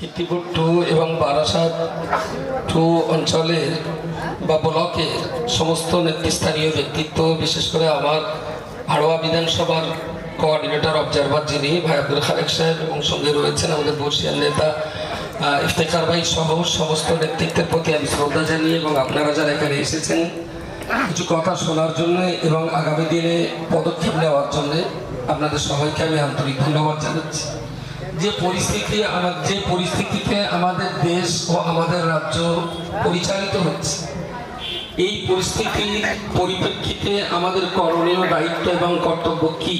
কীর্তিপুর 2 এবং বারাসাত 2 অঞ্চলের বা ব্লকের সমস্ত নেতৃস্থানীয় ব্যক্তিত্ব, বিশেষ করে আমার হাড়োয়া বিধানসভার কোঅর্ডিনেটর অবজারভার যিনি ভাই আব্দুল খালেক সাহেব, এবং সঙ্গে রয়েছেন আমাদের বর্ষিয়ান নেতা ইফতেখার ভাই সহ সমস্ত নেতৃত্বের প্রতি আমি শ্রদ্ধা জানিয়ে, এবং আপনারা যারা এখানে এসেছেন কিছু কথা শোনার জন্য এবং আগামী দিনে পদক্ষেপ নেওয়ার জন্য আপনাদের সবাইকে আমি আন্তরিক ধন্যবাদ জানাচ্ছি। যে পরিস্থিতিতে আমাদের দেশ ও আমাদের রাজ্য পরিচালিত হচ্ছে, এই পরিস্থিতির পরিপ্রেক্ষিতে আমাদের করণীয় দায়িত্ব এবং কর্তব্য কি,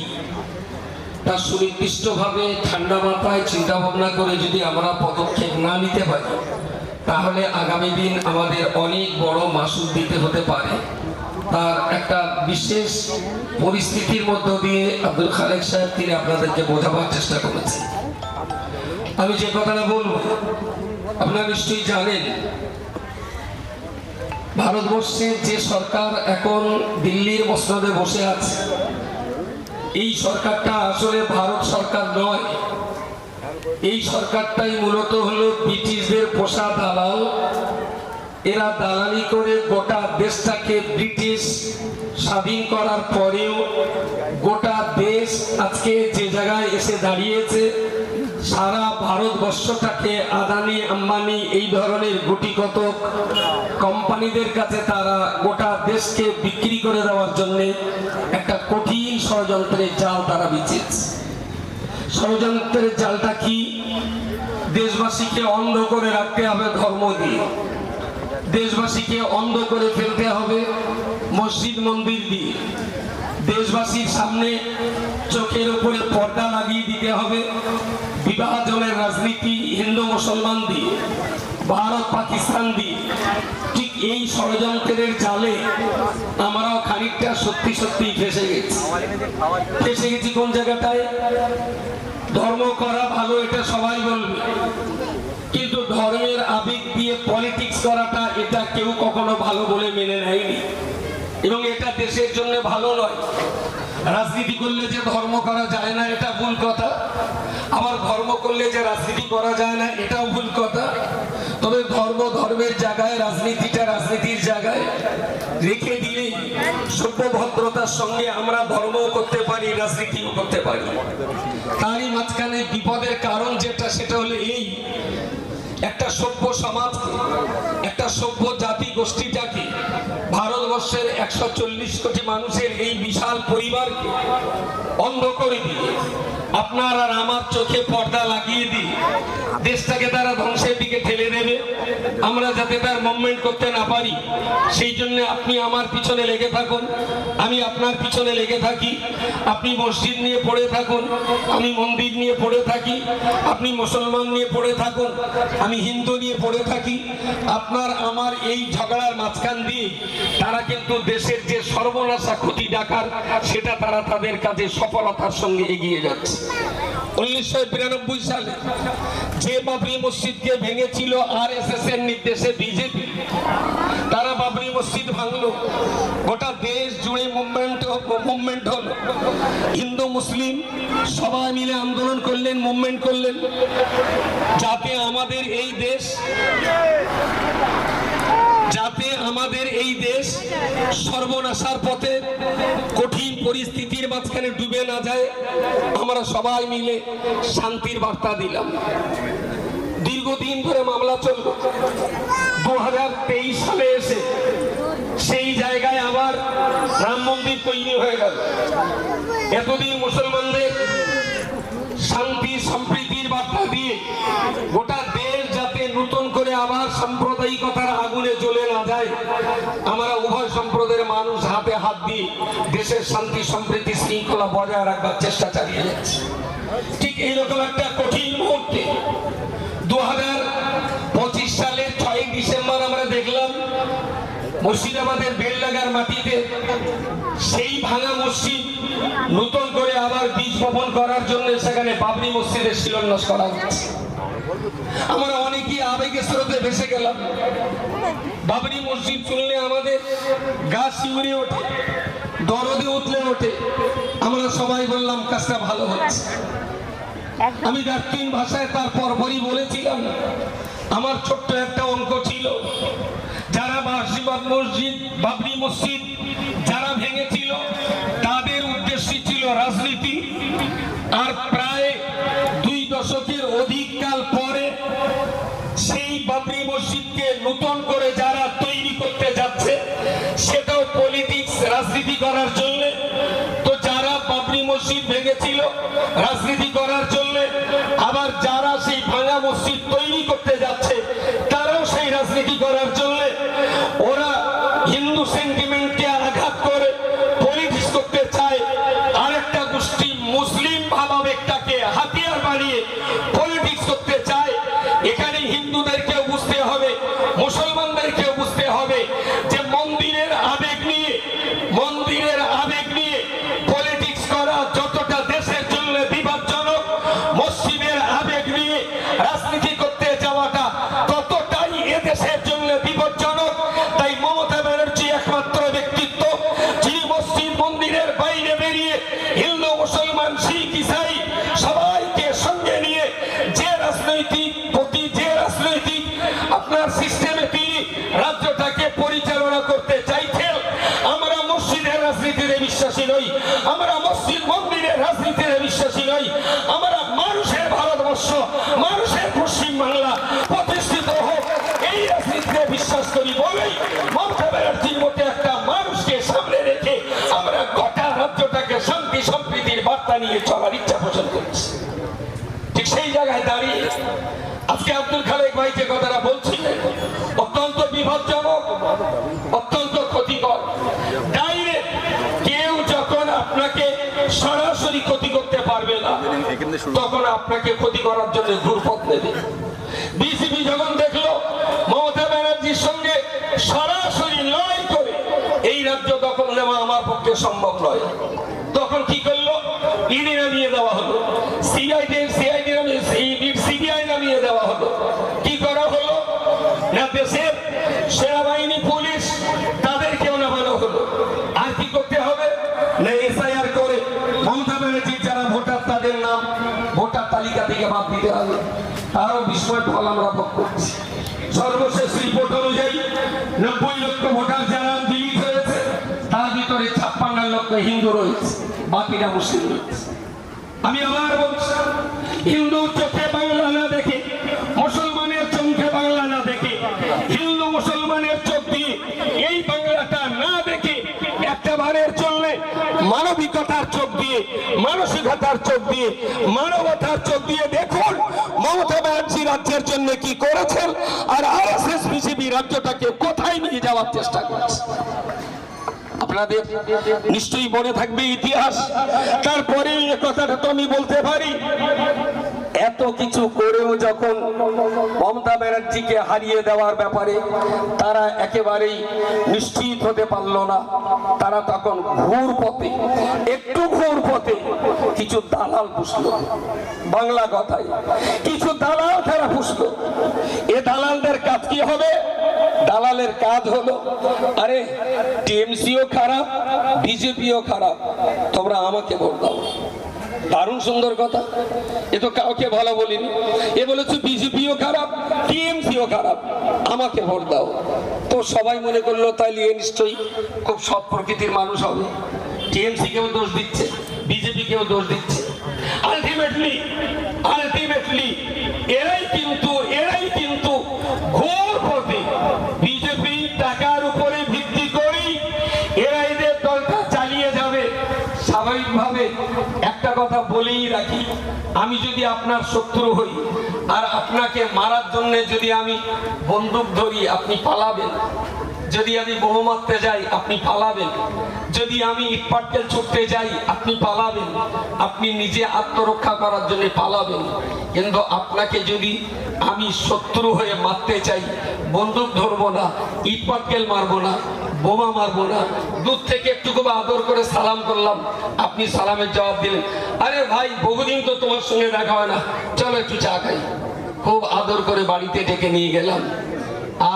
তা সুনির্দিষ্টভাবে ঠান্ডা মাথায় চিন্তা ভাবনা করে যদি আমরা পদক্ষেপ না নিতে পারি, তাহলে আগামী দিন আমাদের অনেক বড় মাসুল দিতে হতে পারে। তার একটা বিশেষ পরিস্থিতির মধ্য দিয়ে আব্দুল খালেক সাহেব তিনি আপনাদেরকে বোঝাবার চেষ্টা করেছেন। আমি যে কথাটা বলবো, আপনারা নিশ্চয়ই জানেন, ভারতবর্ষের যে সরকার এখন দিল্লির মসনদে বসে আছে, এই সরকারটা আসলে ভারত সরকার নয়। এই সরকারটাই মূলত হলো ব্রিটিশদের পোষা দালাল। এরা দালালি করে গোটা দেশটাকে ব্রিটিশ স্বাধীন করার পরেও গোটা দেশ আজকে যে জায়গায় এসে দাঁড়িয়েছে, সারা ভারতবর্ষটাকে আদানি আম্বানি এই ধরনের গুটিকত কোম্পানিদের কাছে তারা গোটা দেশকে বিক্রি করে দেওয়ার জন্য একটা কঠিন ষড়যন্ত্রের জাল তারা বিছিয়েছে। ষড়যন্ত্রের জালটা কি? দেশবাসীকে অন্ধ করে রাখতে হবে ধর্ম দিয়ে, দেশবাসীকে অন্ধ করে ফেলতে হবে মসজিদ মন্দির দিয়ে, দেশবাসীর সামনে চোখের উপরে পর্দা লাগিয়ে দিতে হবে বিভাজনের রাজনীতি হিন্দু মুসলমান দিয়ে, ভারত পাকিস্তান দিয়ে। ঠিক এই ষড়যন্ত্রের জালে আমরাও খানিকটা সত্যি সত্যি ফেসে গেছি। কোন জায়গাটায়? ধর্ম করা ভালো, এটা সবাই বলবে, কিন্তু ধর্মের আবেগ দিয়ে পলিটিক্স করাটা এটা কেউ কখনো ভালো বলে মেনে নেয়নি, এবং এটা দেশের জন্য ভালো নয়। রাজনীতি করলে যে ধর্ম করা যায় না, এটা ভুল কথা। আবার ধর্ম করলে যে রাজনীতি করা যায় না, এটাও ভুল কথা। তবে ধর্ম ধর্মের জায়গায়, রাজনীতিটা রাজনীতির জায়গায় রেখে দিলে সভ্য ভদ্রতার সঙ্গে আমরা ধর্মও করতে পারি, রাজনীতিও করতে পারি। তারই মাঝখানে বিপদের কারণ যেটা, সেটা হলো এই, একটা সভ্য সমাজ, একটা সভ্য জাতি গোষ্ঠীটাকে, ভারতবর্ষের 140 কোটি মানুষের এই বিশাল পরিবারকে অন্ধ করে দিয়ে, আপনার আর আমার চোখে পর্দা লাগিয়ে দিয়ে দেশটাকে তারা ধ্বংসের দিকে ঠেলে দেবে। আমরা যাতে তার মুভমেন্ট করতে না পারি, সেই জন্য আপনি আমার পিছনে লেগে থাকুন, আমি আপনার পিছনে লেগে থাকি। আপনি মসজিদ নিয়ে পড়ে থাকুন, আমি মন্দির নিয়ে পড়ে থাকি। আপনি মুসলমান নিয়ে পড়ে থাকুন, আমি হিন্দু নিয়ে পড়ে থাকি। আপনার আমার এই ঝগড়ার মাঝখান দিয়ে তারা কিন্তু দেশের যে সর্বনাশা ক্ষতি ডাকার, সেটা তারা তাদের কাজে সফলতার সঙ্গে এগিয়ে যাচ্ছে। 1992 সালে যে বাবরি মসজিদকে ভেঙেছিল RSS এর নির্দেশে বিজেপি, তারা বাবরি মসজিদ ভাঙলো, গোটা দেশ জুড়ে মুভমেন্ট হলো। হিন্দু মুসলিম সবাই মিলে আন্দোলন করলেন, মুভমেন্ট করলেন, যাতে আমাদের এই দেশ সর্বনাশার পথে কঠিন পরিস্থিতির মাঝখানে ডুবে না যায়। আমরা সবাই মিলে শান্তির বার্তা দিলাম। দীর্ঘদিন ধরে মামলা চলল। 2023 সালে এসে সেই জায়গায় আবার রাম মন্দির তৈরি হয়ে গেল। এতদিন মুসলমানদের শান্তি সম্প্রীতির বার্তা দিয়ে গোটা দেশ যাতে নতুন করে আবার সাম্প্রদায়িকতার আগুনে জ্বলে না যায়, আমরা উভয় সম্প্রদায়ের মানুষ হাতে হাত দিয়ে দেশের শান্তি সম্প্রীতি শৃঙ্খলা বজায় রাখবার চেষ্টা চালিয়ে যাচ্ছে। ঠিক এইরকম একটা কঠিন মুহূর্তে 2025 সালের 6 ডিসেম্বর আমরা দেখলাম মুর্শিদাবাদের বেলডাঙ্গার মাটিতে সেই ভাঙা মসজিদ নতুন করে আবার বীজ বপন করার জন্য সেখানে বাবরি মসজিদের শিলান্যাস করা হচ্ছে। আমরা অনেকেই আবেগের স্রোতে ভেসে গেলাম। বাবরি মসজিদ শুনলে আমাদের গা শিউরে ওঠে, দরদে উঠলে ওঠে। আমরা সবাই বললাম কাজটা ভালো হচ্ছে। আমি দার্থিন ভাষায় তার পরপরই বলেছিলাম, আমার ছোট্ট একটা অঙ্ক ছিল, যারা বাসিবাদ মসজিদ, বাবরি মসজিদ যারা ভেঙেছিল তাদের উদ্দেশ্য ছিল রাজনীতি। আর প্রায় 2 দশকের অধিক কাল পরে সেই বাবরি মসজিদকে নতুন করে যারা তৈরি করতে যাচ্ছে সেটাও পলিটিক্স, রাজনীতি করার জন্য। তো যারা বাবরি মসজিদ ভেঙেছিল রাজনীতি করার জন্য, আবার যারা সেই ভাঙা মসজিদ তৈরি করতে যাচ্ছে তারাও সেই রাজনীতি করার জন্য। ওরা হিন্দু সেন্টিমেন্টকে আঘাত করে পলিটিক্স করতে চায়, আরেকটা গোষ্ঠী মুসলিম ভাবাবেগটাকে হাতিয়ার বানিয়ে পলিটিক্স করতে চায়। এখানে হিন্দুদেরকেও বুঝতে হবে, মুসলমানদেরকেও বুঝতে হবে যে মন্দিরের আবেগ নিয়ে পলিটিক্স করা যতটা দেশের জন্য বিপজ্জনক, মসজিদের আবেগ নিয়ে রাজনীতি করতে যাওয়াটা ততটাই এদেশের জন্য বিপজ্জনক। তাই মমতা ব্যানার্জি একমাত্র ব্যক্তিত্ব যিনি মসজিদ মন্দিরের বাইরে বেরিয়ে হিন্দু, মুসলমান, শিখ, ইসাই সবাইকে সঙ্গে নিয়ে যে রাজনৈতিক আপনার সিস্টেমে তিনি রাজ্যটাকে পরিচালনা করতে চাইছেন। আমরা মসজিদের রাজনীতিতে বিশ্বাসী নই, আমরা মসজিদ মন্দিরের রাজনীতিতে বিশ্বাসী নই। আমরা মানুষের ভারতবর্ষ, মানুষের পশ্চিম বাংলা প্রতিষ্ঠিত হোক এই রাজনীতিতে বিশ্বাস করি বলেই মমতা ব্যানার্জির মতো একটা মানুষকে সামনে রেখে আমরা গোটা রাজ্যটাকে শান্তি সম্প্রীতির বার্তা নিয়ে চলার ইচ্ছা পোষণ করছি। ঠিক সেই জায়গায় দাঁড়িয়ে আজকে আব্দুল খালেক ভাই যে কথাটা বলছিলেন অত্যন্ত বিপজ্জনক, অত্যন্ত ক্ষতিকর। ডাইরেক্ট কেউ যখন আপনাকে সরাসরি ক্ষতি করতে পারবে না তখন আপনাকে ক্ষতি করার জন্য ঘুরপথ নেবে। বিজেপি যখন দেখলো মমতা ব্যানার্জির সঙ্গে সরাসরি লড়াই করে এই রাজ্য দখল নেওয়া আমার পক্ষে সম্ভব নয়, তখন কি করলো? ইডি নামিয়ে দেওয়া হলো, সিবিআই নামিয়ে দেওয়া হলো। কি করা হলো না, দেশের সেনাবাহিনী, পুলিশ তাদেরকেও নামানো হলো। আর কি করতে হবে না, এসআইআর করে মমতা ব্যানার্জির যারা ভোটার তাদের নাম ভোটার তালিকা থেকে বাদ দিতে হবে। আরো বিস্ময় ফল আমরা ভোগ করছি। সর্বশেষ রিপোর্ট অনুযায়ী 90 লক্ষ ভোটার যারা ডিলিট হয়েছে তার ভিতরে 56 লক্ষ হিন্দু রয়েছে, বাকিরা মুসলিম রয়েছে। আমি আবার বলছি, হিন্দু চোখে বাংলা না দেখে, মুসলমানের চোখে বাংলা না দেখে, হিন্দু মুসলমানের চোখ দিয়ে এই বাংলাটা না দেখে একেবারের জন্য মানবিকতার চোখ দিয়ে, মানসিকতার চোখ দিয়ে, মানবতার চোখ দিয়ে দেখুন মমতা ব্যানার্জি রাজ্যের জন্য কি করেছেন আর আরএসএস বিজেপি রাজ্যটাকে কোথায় নিয়ে যাওয়ার চেষ্টা করছে। আপনাদের নিশ্চয়ই মনে থাকবে ইতিহাস। তারপরে এ কথাটা তো আমি বলতে পারি, এত কিছু করেও যখন মমতা ব্যানার্জিকে হারিয়ে দেওয়ার ব্যাপারে তারা একেবারেই নিশ্চিত হতে পারল না, তারা তখন একটু ঘুর পথে কিছু দালাল পুষলো। বাংলা কথায় কিছু দালাল তারা পুষলো। এ দালালদের কাজ কি হবে? দালালের কাজ হলো, আরে টিএমসিও খারাপ, বিজেপিও খারাপ, তোমরা আমাকে ভোট দাও। দারুণ সুন্দর কথা, এ তো কাউকে ভালো বলিনি। এ বলেছে বিজেপিও খারাপ, টিএমসিও খারাপ, আমাকে ভোট দাও। তো সবাই মনে করলো তাইলে এ নিশ্চয়ই খুব সৎ প্রকৃতির মানুষ হবে। টিএমসি কেও দোষ দিচ্ছে, বিজেপি কেও দোষ দিচ্ছে। আলটিমেটলি এরাই কিন্তু ঘোর পথে বিজেপি টাকার উপরে ভিত্তি করেই এরা এদের দলটা চালিয়ে যাবে। স্বাভাবিকভাবে একটা কথা বলেই রাখি, আমি যদি আপনার শত্রু হই আর আপনাকে মারার জন্য যদি আমি বন্দুক ধরি আপনি পালাবেন, যদি আমি বোমা মারতে যাই আপনি পালাবেন, যদি আমি ইটপাটকেল ছুটতে যাই আপনি পালাবেন, আপনি নিজে আত্মরক্ষা করার জন্য পালাবেন। কিন্তু আপনাকে যদি আমি শত্রু হয়ে মারতে চাই, বন্দুক ধরবো না, ইটপাটকেল মারবো না, বোমা মারবো না, দূর থেকে একটু খুব আদর করে সালাম করলাম, আপনি সালামের জবাব দিলেন, আরে ভাই বহুদিন তো তোমার সঙ্গে দেখা হয় না, চলো একটু চা খাই। খুব আদর করে বাড়িতে ডেকে নিয়ে গেলাম,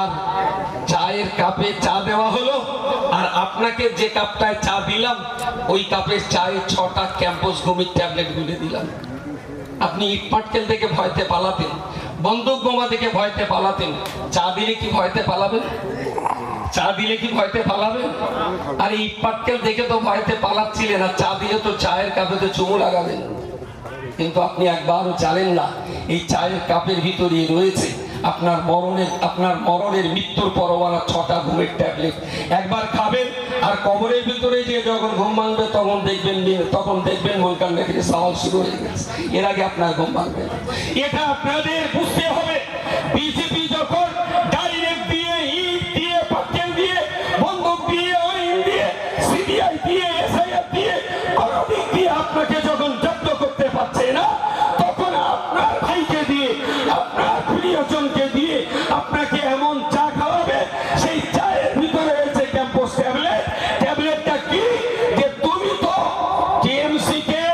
আর চায়ের কাপে চা দেওয়া হলো, আর আপনাকে যে কাপটায় চা দিলাম ওই কাপের চায়ে 6টা ক্যাম্পাস ঘুমির ট্যাবলেট গুলে দিলাম। আপনি ইটপাটকেল থেকে ভয়তে পালাতেন, বন্দুক বোমা দেখে ভয়তে পালাতেন, চা দিলে কি ভয়তে পালাবেন? চা দিলে কি ভয়তে পালাবেন? আর ইট পাটকেল দেখে তো ভয়তে পালাচ্ছিলেন, আর চা দিলে তো চায়ের কাপে তো চুমু লাগাবেন। কিন্তু আপনি একবারও জানেন না এই চায়ের কাপের ভিতরে রয়েছে আপনার মরণের মৃত্যুর পরোয়ানা 6টা ঘুমের ট্যাবলেট। একবার খাবেন আর কবরের ভিতরে যে যখন ঘুম ভাঙবে তখন দেখবেন মনকান রেখে সওয়াল শুরু হয়ে গেছে। এর আগে আপনার ঘুম ভাঙবে না। এটা আপনাদের বুঝতে হবে। বিজেপি যখন ডাইরেক্ট দিয়ে, ইট দিয়ে, পাটকেল দিয়ে, বন্দুক দিয়ে, আইন দিয়ে, সিবিআই দিয়ে, এসআইআর দিয়ে, কোনো দিক দিয়ে আপনাকে যখন জব্দ করতে পারছে না, তখন আপনার ভাইকে দিয়ে, আপনার প্রিয়জনকে দিয়ে আপনাকে এমন চা খাওয়াবে, সেই চায়ের ভিতরে রয়েছে ক্যাম্পাস ট্যাবলেট। ট্যাবলেটটা কি? যে তুমি তো টিএমসি কে,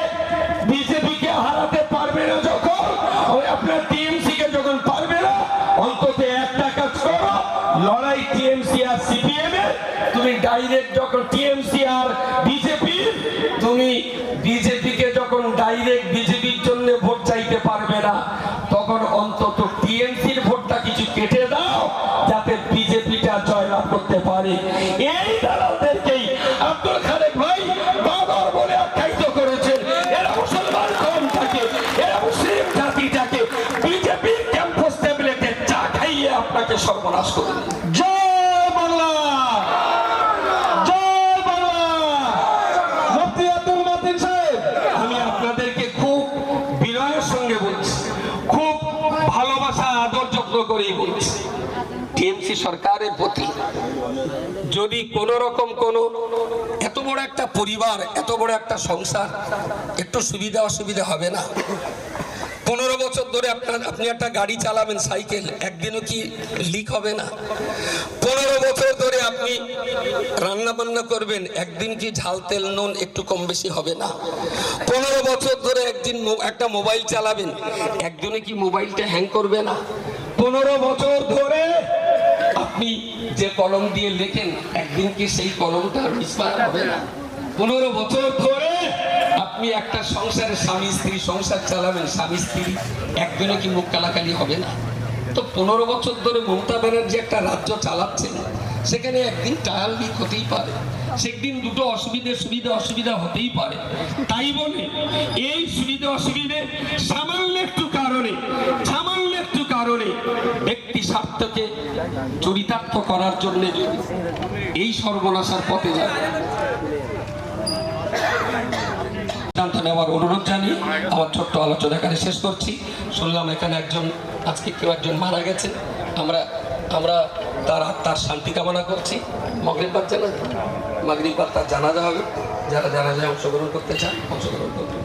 বিজেপি কে হারাতে পারবে না, যখন ওই আপনার টিএমসি কে যখন পারবে না, অন্তত একটা কাজ করো, লড়াই টিএমসি আর সিপিএম এর। তুমি ডাইরেক্ট যখন টিএমসি আর বিজেপি, তুমি বিজেপিকে যখন ডাইরেক্ট বিজেপির জন্য ভোট চাইতে পারবে না, তখন অন্তত টিএমসির ভোটটা কিছু কেটে দাও, যাতে বিজেপিটা জয়লাভ করতে পারে। এই দালালদেরকেই আব্দুল খালেক ভাই বাবার বলে আখ্যায়িত করেছেন। এরা মুসলমান কওমটাকে, এরা মুসলিম জাতিটাকে বিজেপির ক্যাম্পাস ট্যাবলেটে চা খাইয়ে আপনাকে সর্বনাশ করে দিন। জয় বাংলা, জয় বাংলা। মুফতি আব্দুল মতিন সাহেব, আমি আপনাদেরকে খুব বিনয়ের সঙ্গে বলছি, খুব ভালোবাসা আদর যত্ন করেই বলছি, টিএমসি সরকারের প্রতি যদি কোনো রকম এত বড় একটা পরিবার, এত বড় একটা সংসার, একটু সুবিধা অসুবিধা হবে না? 15 বছর ধরে আপনি একটা গাড়ি চালাবেন, সাইকেল, একদিনও কি লিক হবে না? 15 বছর ধরে আপনি রান্না বান্না করবেন, একদিন কি ঝাল তেল নুন একটু কম বেশি হবে না? 15 বছর ধরে একদিন একটা মোবাইল চালাবেন, একদিনে কি মোবাইলটা হ্যাং করবে না? 15 বছর ধরে আপনি যে কলম দিয়ে লেখেন, একদিন কি সেই কলমটা মিসফায়ার হবে না? 15 বছর ধরে আপনি একটা সংসারে স্বামী স্ত্রী সংসার চালাবেন, স্বামী স্ত্রী একদিনে কি মুখ কালাকালি হবে না? তো 15 বছর ধরে মমতা ব্যানার্জি একটা রাজ্য চালাচ্ছেন, সেখানে একদিন টায়াল লিক হতেই পারে, সেদিন দুটো অসুবিধা হতেই পারে। তাই বলে এই সুবিধা অসুবিধে সামান্য একটু কারণে ব্যক্তি স্বার্থকে চরিতার্থ করার জন্য যদি এই সর্বনাশার পথে যায়, সিদ্ধান্ত নেওয়ার অনুরোধ জানিয়ে আমার ছোট্ট আলোচনা এখানে শেষ করছি। শুনলাম এখানে আজকে কেউ একজন মারা গেছে, আমরা তার আত্মার শান্তি কামনা করছি। মাগরিব বাদ তার জানাজা হবে, যারা জানাজায় অংশগ্রহণ করতে চান অংশগ্রহণ করবেন।